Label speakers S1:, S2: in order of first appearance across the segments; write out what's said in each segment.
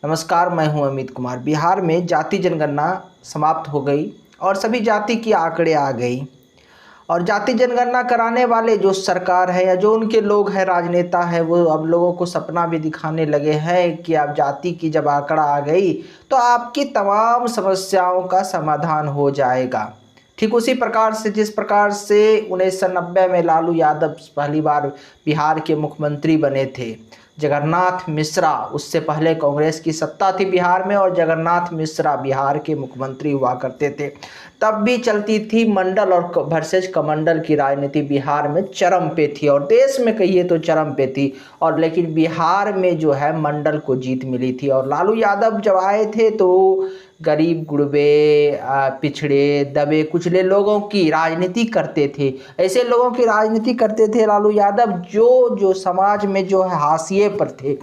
S1: नमस्कार, मैं हूं अमित कुमार। बिहार में जाति जनगणना समाप्त हो गई और सभी जाति की आंकड़े आ गई और जाति जनगणना कराने वाले जो सरकार है या जो उनके लोग हैं, राजनेता है, वो अब लोगों को सपना भी दिखाने लगे हैं कि अब जाति की जब आंकड़ा आ गई तो आपकी तमाम समस्याओं का समाधान हो जाएगा। ठीक उसी प्रकार से जिस प्रकार से 1990 में लालू यादव पहली बार बिहार के मुख्यमंत्री बने थे। जगन्नाथ मिश्रा, उससे पहले कांग्रेस की सत्ता थी बिहार में और जगन्नाथ मिश्रा बिहार के मुख्यमंत्री हुआ करते थे। तब भी चलती थी मंडल और वर्सेस कमंडल की राजनीति बिहार में चरम पे थी और देश में कहिए तो चरम पे थी। और लेकिन बिहार में जो है मंडल को जीत मिली थी और लालू यादव जब आए थे तो गरीब गुरबे, पिछड़े, दबे कुचले लोगों की राजनीति करते थे। ऐसे लोगों की राजनीति करते थे लालू यादव जो समाज में जो है हाशिए पर थे,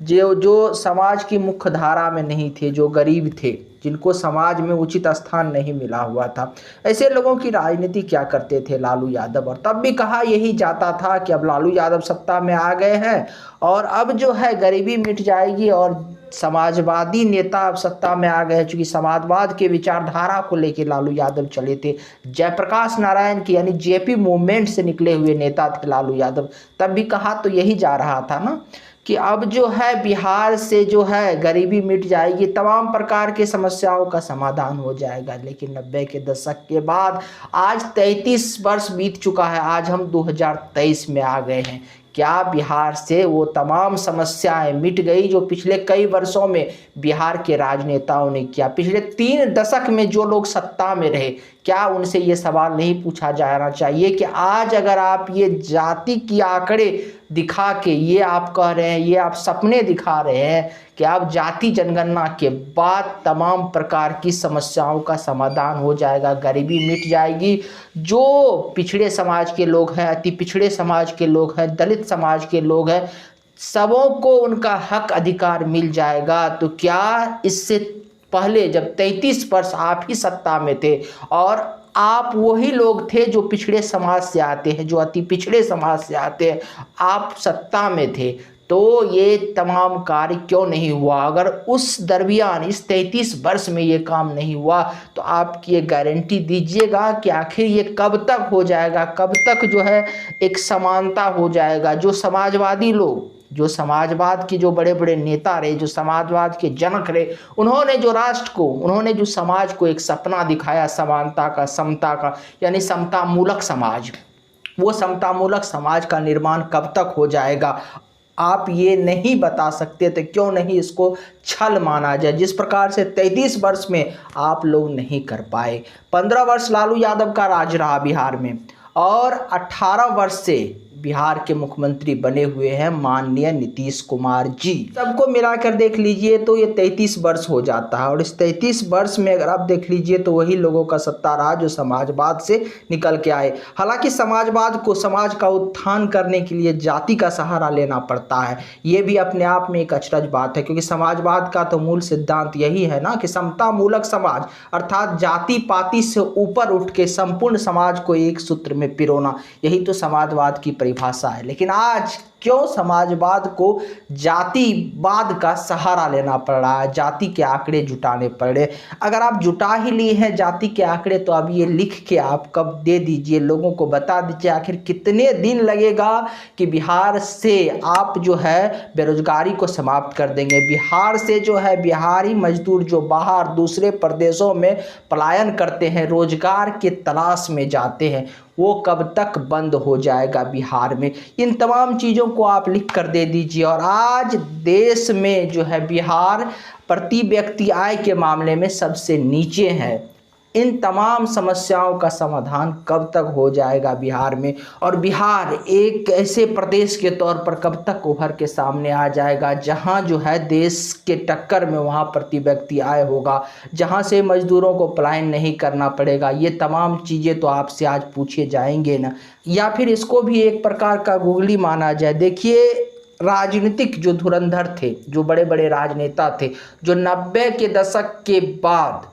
S1: जो समाज की मुख्य धारा में नहीं थे, जो गरीब थे, जिनको समाज में उचित स्थान नहीं मिला हुआ था। ऐसे लोगों की राजनीति क्या करते थे लालू यादव। और तब भी कहा यही जाता था कि अब लालू यादव सत्ता में आ गए हैं और अब जो है गरीबी मिट जाएगी और समाजवादी नेता अब सत्ता में आ गए। चूंकि समाजवाद के विचारधारा को लेकर लालू यादव चले थे, जयप्रकाश नारायण की यानी जेपी मूवमेंट से निकले हुए नेता थे लालू यादव। तब भी कहा तो यही जा रहा था ना कि अब जो है बिहार से जो है गरीबी मिट जाएगी, तमाम प्रकार की समस्याओं का समाधान हो जाएगा। लेकिन 90 के दशक के बाद आज 33 वर्ष बीत चुका है, आज हम 2023 में आ गए हैं। क्या बिहार से वो तमाम समस्याएं मिट गई जो पिछले कई वर्षों में बिहार के राजनेताओं ने किया? पिछले 3 दशक में जो लोग सत्ता में रहे, क्या उनसे ये सवाल नहीं पूछा जाना चाहिए कि आज अगर आप ये जाति की आंकड़े दिखा के ये आप कह रहे हैं, ये आप सपने दिखा रहे हैं कि आप जाति जनगणना के बाद तमाम प्रकार की समस्याओं का समाधान हो जाएगा, गरीबी मिट जाएगी, जो पिछड़े समाज के लोग हैं, अति पिछड़े समाज के लोग हैं, दलित समाज के लोग हैं, सबों को उनका हक अधिकार मिल जाएगा। तो क्या इससे पहले जब 33 वर्ष आप ही सत्ता में थे और आप वही लोग थे जो पिछड़े समाज से आते हैं, जो अति पिछड़े समाज से आते हैं, आप सत्ता में थे, तो ये तमाम कार्य क्यों नहीं हुआ? अगर उस दरमियान इस 33 वर्ष में ये काम नहीं हुआ तो आप ये गारंटी दीजिएगा कि आखिर ये कब तक हो जाएगा, कब तक जो है एक समानता हो जाएगा? जो समाजवादी लोग, जो समाजवाद के जो बड़े बड़े नेता रहे, जो समाजवाद के जनक रहे, उन्होंने जो राष्ट्र को, उन्होंने जो समाज को एक सपना दिखाया समानता का, समता का, यानी समतामूलक समाज, वो समतामूलक समाज का निर्माण कब तक हो जाएगा? आप ये नहीं बता सकते तो क्यों नहीं इसको छल माना जाए? जिस प्रकार से 33 वर्ष में आप लोग नहीं कर पाए। 15 वर्ष लालू यादव का राज रहा बिहार में और 18 वर्ष से बिहार के मुख्यमंत्री बने हुए हैं माननीय नीतीश कुमार जी। सबको मिलाकर देख लीजिए तो ये 33 वर्ष हो जाता है और इस 33 वर्ष में अगर आप देख लीजिए तो वही लोगों का सत्ता रहा जो समाजवाद से निकल के आए। हालांकि समाजवाद को, समाज का उत्थान करने के लिए जाति का सहारा लेना पड़ता है, ये भी अपने आप में एक अचरज बात है, क्योंकि समाजवाद का तो मूल सिद्धांत यही है ना कि समतामूलक समाज, अर्थात जाति पाति से ऊपर उठ के संपूर्ण समाज को एक सूत्र में पिरोना, यही तो समाजवाद की परिभाषा है। लेकिन आज क्यों समाजवाद को जातिवाद का सहारा लेना पड़ रहा है, जाति के आंकड़े जुटाने पड़े? अगर आप जुटा ही लिए हैं जाति के आंकड़े तो अब ये लिख के आप कब दे दीजिए, लोगों को बता दीजिए आखिर कितने दिन लगेगा कि बिहार से आप जो है बेरोजगारी को समाप्त कर देंगे। बिहार से जो है बिहारी मजदूर जो बाहर दूसरे प्रदेशों में पलायन करते हैं, रोजगार के तलाश में जाते हैं, वो कब तक बंद हो जाएगा बिहार में? इन तमाम चीज़ों को आप लिख कर दे दीजिए। और आज देश में जो है बिहार प्रति व्यक्ति आय के मामले में सबसे नीचे है। इन तमाम समस्याओं का समाधान कब तक हो जाएगा बिहार में? और बिहार एक ऐसे प्रदेश के तौर पर कब तक उभर के सामने आ जाएगा जहां जो है देश के टक्कर में वहां प्रति व्यक्ति आय होगा, जहां से मजदूरों को पलायन नहीं करना पड़ेगा? ये तमाम चीज़ें तो आपसे आज पूछे जाएंगे ना, या फिर इसको भी एक प्रकार का गूगली माना जाए? देखिए, राजनीतिक जो धुरंधर थे, जो बड़े बड़े राजनेता थे, जो 90 के दशक के बाद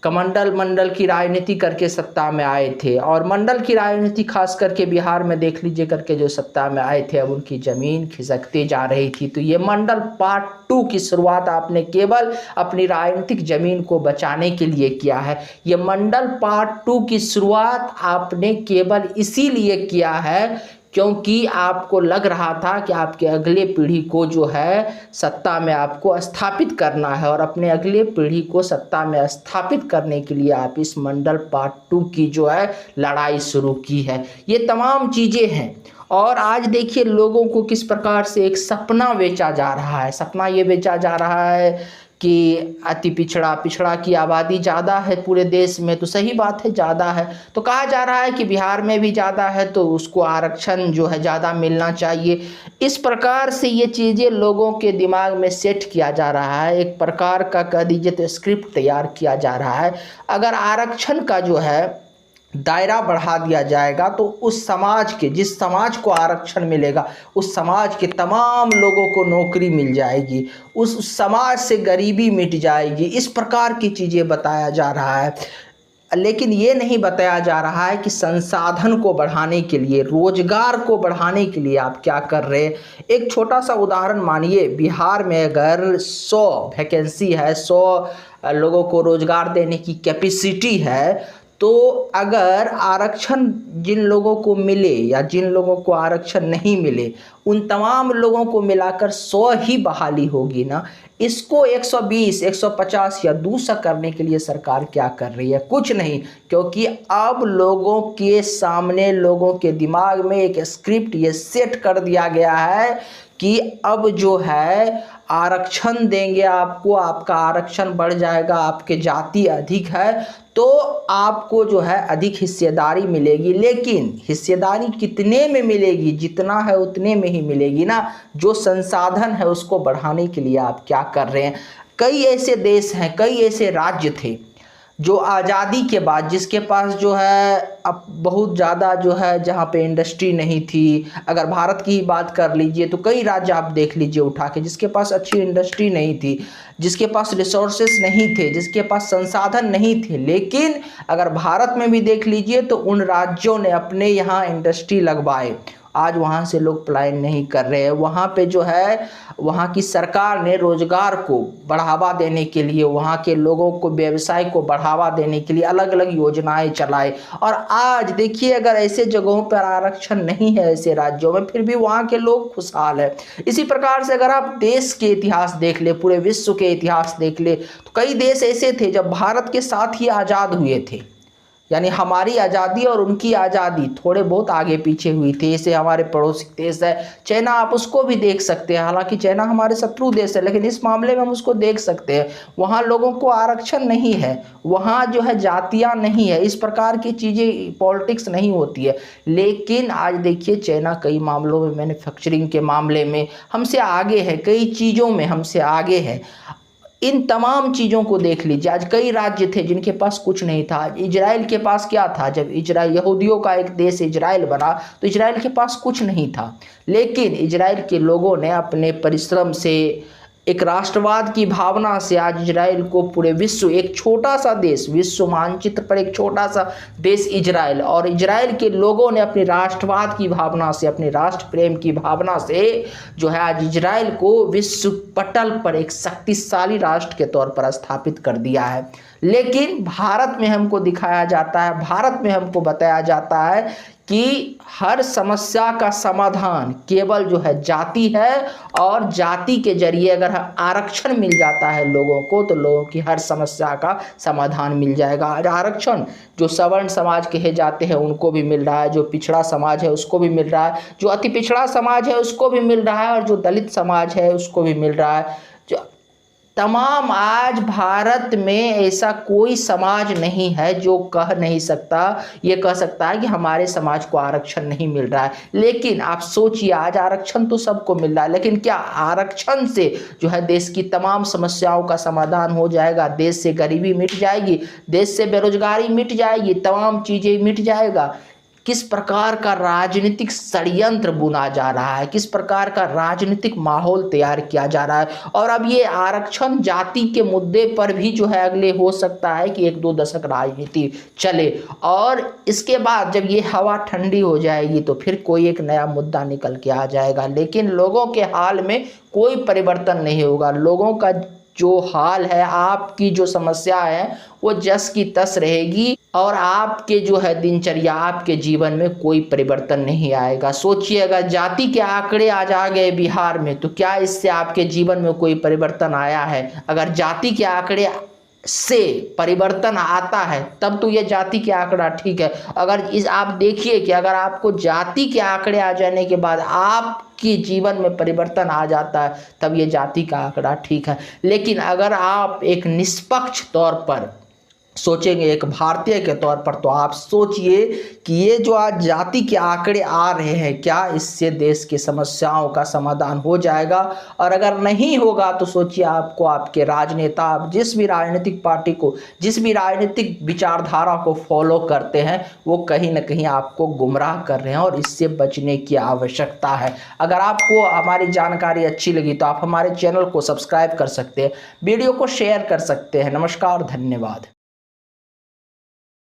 S1: कमंडल मंडल की राजनीति करके सत्ता में आए थे, और मंडल की राजनीति खास करके बिहार में देख लीजिए करके जो सत्ता में आए थे, अब उनकी ज़मीन खिसकती जा रही थी। तो ये मंडल पार्ट 2 की शुरुआत आपने केवल अपनी राजनीतिक ज़मीन को बचाने के लिए किया है। ये मंडल पार्ट 2 की शुरुआत आपने केवल इसीलिए किया है क्योंकि आपको लग रहा था कि आपके अगले पीढ़ी को जो है सत्ता में आपको स्थापित करना है, और अपने अगले पीढ़ी को सत्ता में स्थापित करने के लिए आप इस मंडल पार्ट 2 की जो है लड़ाई शुरू की है। ये तमाम चीज़ें हैं। और आज देखिए लोगों को किस प्रकार से एक सपना बेचा जा रहा है। सपना ये बेचा जा रहा है कि अति पिछड़ा की आबादी ज़्यादा है पूरे देश में, तो सही बात है ज़्यादा है, तो कहा जा रहा है कि बिहार में भी ज़्यादा है तो उसको आरक्षण जो है ज़्यादा मिलना चाहिए। इस प्रकार से ये चीज़ें लोगों के दिमाग में सेट किया जा रहा है, एक प्रकार का कह दीजिए तो स्क्रिप्ट तैयार किया जा रहा है। अगर आरक्षण का जो है दायरा बढ़ा दिया जाएगा तो उस समाज के, जिस समाज को आरक्षण मिलेगा उस समाज के तमाम लोगों को नौकरी मिल जाएगी, उस समाज से गरीबी मिट जाएगी। इस प्रकार की चीज़ें बताया जा रहा है, लेकिन ये नहीं बताया जा रहा है कि संसाधन को बढ़ाने के लिए, रोजगार को बढ़ाने के लिए आप क्या कर रहे हैं। एक छोटा सा उदाहरण मानिए, बिहार में अगर 100 वैकेंसी है, 100 लोगों को रोजगार देने की कैपेसिटी है, तो अगर आरक्षण जिन लोगों को मिले या जिन लोगों को आरक्षण नहीं मिले उन तमाम लोगों को मिलाकर 100 ही बहाली होगी ना। इसको 120, 150 या 200 करने के लिए सरकार क्या कर रही है? कुछ नहीं, क्योंकि अब लोगों के सामने, लोगों के दिमाग में एक स्क्रिप्ट ये सेट कर दिया गया है कि अब जो है आरक्षण देंगे आपको, आपका आरक्षण बढ़ जाएगा, आपके जाति अधिक है तो आपको जो है अधिक हिस्सेदारी मिलेगी। लेकिन हिस्सेदारी कितने में मिलेगी? जितना है उतने में ही मिलेगी ना। जो संसाधन है उसको बढ़ाने के लिए आप क्या कर रहे हैं? कई ऐसे देश हैं, कई ऐसे राज्य थे जो आज़ादी के बाद, जिसके पास जो है अब बहुत ज़्यादा जो है जहाँ पे इंडस्ट्री नहीं थी। अगर भारत की ही बात कर लीजिए तो कई राज्य आप देख लीजिए उठा के, जिसके पास अच्छी इंडस्ट्री नहीं थी, जिसके पास रिसोर्सेस नहीं थे, जिसके पास संसाधन नहीं थे। लेकिन अगर भारत में भी देख लीजिए तो उन राज्यों ने अपने यहाँ इंडस्ट्री लगवाए, आज वहाँ से लोग पलायन नहीं कर रहे हैं। वहाँ पे जो है वहाँ की सरकार ने रोजगार को बढ़ावा देने के लिए, वहाँ के लोगों को व्यवसाय को बढ़ावा देने के लिए अलग अलग योजनाएं चलाए। और आज देखिए अगर ऐसे जगहों पर आरक्षण नहीं है, ऐसे राज्यों में, फिर भी वहाँ के लोग खुशहाल है। इसी प्रकार से अगर आप देश के इतिहास देख ले, पूरे विश्व के इतिहास देख ले, तो कई देश ऐसे थे जब भारत के साथ ही आज़ाद हुए थे, यानी हमारी आज़ादी और उनकी आज़ादी थोड़े बहुत आगे पीछे हुई थी। ऐसे हमारे पड़ोसी देश है चाइना, आप उसको भी देख सकते हैं, हालांकि चाइना हमारे शत्रु देश है, लेकिन इस मामले में हम उसको देख सकते हैं। वहाँ लोगों को आरक्षण नहीं है, वहाँ जो है जातियाँ नहीं है, इस प्रकार की चीज़ें, पॉलिटिक्स नहीं होती है। लेकिन आज देखिए चाइना कई मामलों में, मैन्युफैक्चरिंग के मामले में हमसे आगे है, कई चीज़ों में हमसे आगे है। इन तमाम चीज़ों को देख लीजिए, आज कई राज्य थे जिनके पास कुछ नहीं था। इजराइल के पास क्या था? जब इजराइल, यहूदियों का एक देश इजराइल बना तो इजराइल के पास कुछ नहीं था, लेकिन इजराइल के लोगों ने अपने परिश्रम से, एक राष्ट्रवाद की भावना से आज इजराइल को पूरे विश्व, एक छोटा सा देश, विश्व मानचित्र पर एक छोटा सा देश इजराइल, और इजराइल के लोगों ने अपनी राष्ट्रवाद की भावना से, अपने राष्ट्र प्रेम की भावना से जो है आज इजराइल को विश्व पटल पर एक शक्तिशाली राष्ट्र के तौर पर स्थापित कर दिया है। लेकिन भारत में हमको दिखाया जाता है, भारत में हमको बताया जाता है कि हर समस्या का समाधान केवल जो है जाति है, और जाति के जरिए अगर आरक्षण मिल जाता है लोगों को तो लोगों की हर समस्या का समाधान मिल जाएगा। आरक्षण जो सवर्ण समाज कहे जाते हैं उनको भी मिल रहा है, जो पिछड़ा समाज है उसको भी मिल रहा है, जो अति पिछड़ा समाज है उसको भी मिल रहा है, और जो दलित समाज है उसको भी मिल रहा है। जो तमाम, आज भारत में ऐसा कोई समाज नहीं है जो कह नहीं सकता, ये कह सकता है कि हमारे समाज को आरक्षण नहीं मिल रहा है। लेकिन आप सोचिए, आज आरक्षण तो सबको मिल रहा है, लेकिन क्या आरक्षण से जो है देश की तमाम समस्याओं का समाधान हो जाएगा? देश से गरीबी मिट जाएगी, देश से बेरोजगारी मिट जाएगी, तमाम चीज़ें मिट जाएगा? किस प्रकार का राजनीतिक षड्यंत्र बुना जा रहा है, किस प्रकार का राजनीतिक माहौल तैयार किया जा रहा है। और अब ये आरक्षण जाति के मुद्दे पर भी जो है अगले हो सकता है कि 1-2 दशक राजनीति चले, और इसके बाद जब ये हवा ठंडी हो जाएगी तो फिर कोई एक नया मुद्दा निकल के आ जाएगा। लेकिन लोगों के हाल में कोई परिवर्तन नहीं होगा। लोगों का जो हाल है, आपकी जो समस्या है वो जस की तस रहेगी, और आपके जो है दिनचर्या, आपके जीवन में कोई परिवर्तन नहीं आएगा। सोचिए, अगर जाति के आंकड़े आज आ गए बिहार में तो क्या इससे आपके जीवन में कोई परिवर्तन आया है? अगर जाति के आंकड़े से परिवर्तन आता है तब तो ये जाति के आंकड़ा ठीक है। अगर इस आप देखिए कि अगर आपको जाति के आंकड़े आ जाने के बाद आपके जीवन में परिवर्तन आ जाता है तब ये जाति का आंकड़ा ठीक है। लेकिन अगर आप एक निष्पक्ष तौर पर सोचेंगे, एक भारतीय के तौर पर, तो आप सोचिए कि ये जो आज जाति के आंकड़े आ रहे हैं, क्या इससे देश की समस्याओं का समाधान हो जाएगा? और अगर नहीं होगा तो सोचिए, आपको आपके राजनेता, आप जिस भी राजनीतिक पार्टी को, जिस भी राजनीतिक विचारधारा को फॉलो करते हैं, वो कहीं ना कहीं आपको गुमराह कर रहे हैं, और इससे बचने की आवश्यकता है। अगर आपको हमारी जानकारी अच्छी लगी तो आप हमारे चैनल को सब्सक्राइब कर सकते हैं, वीडियो को शेयर कर सकते हैं। नमस्कार, धन्यवाद।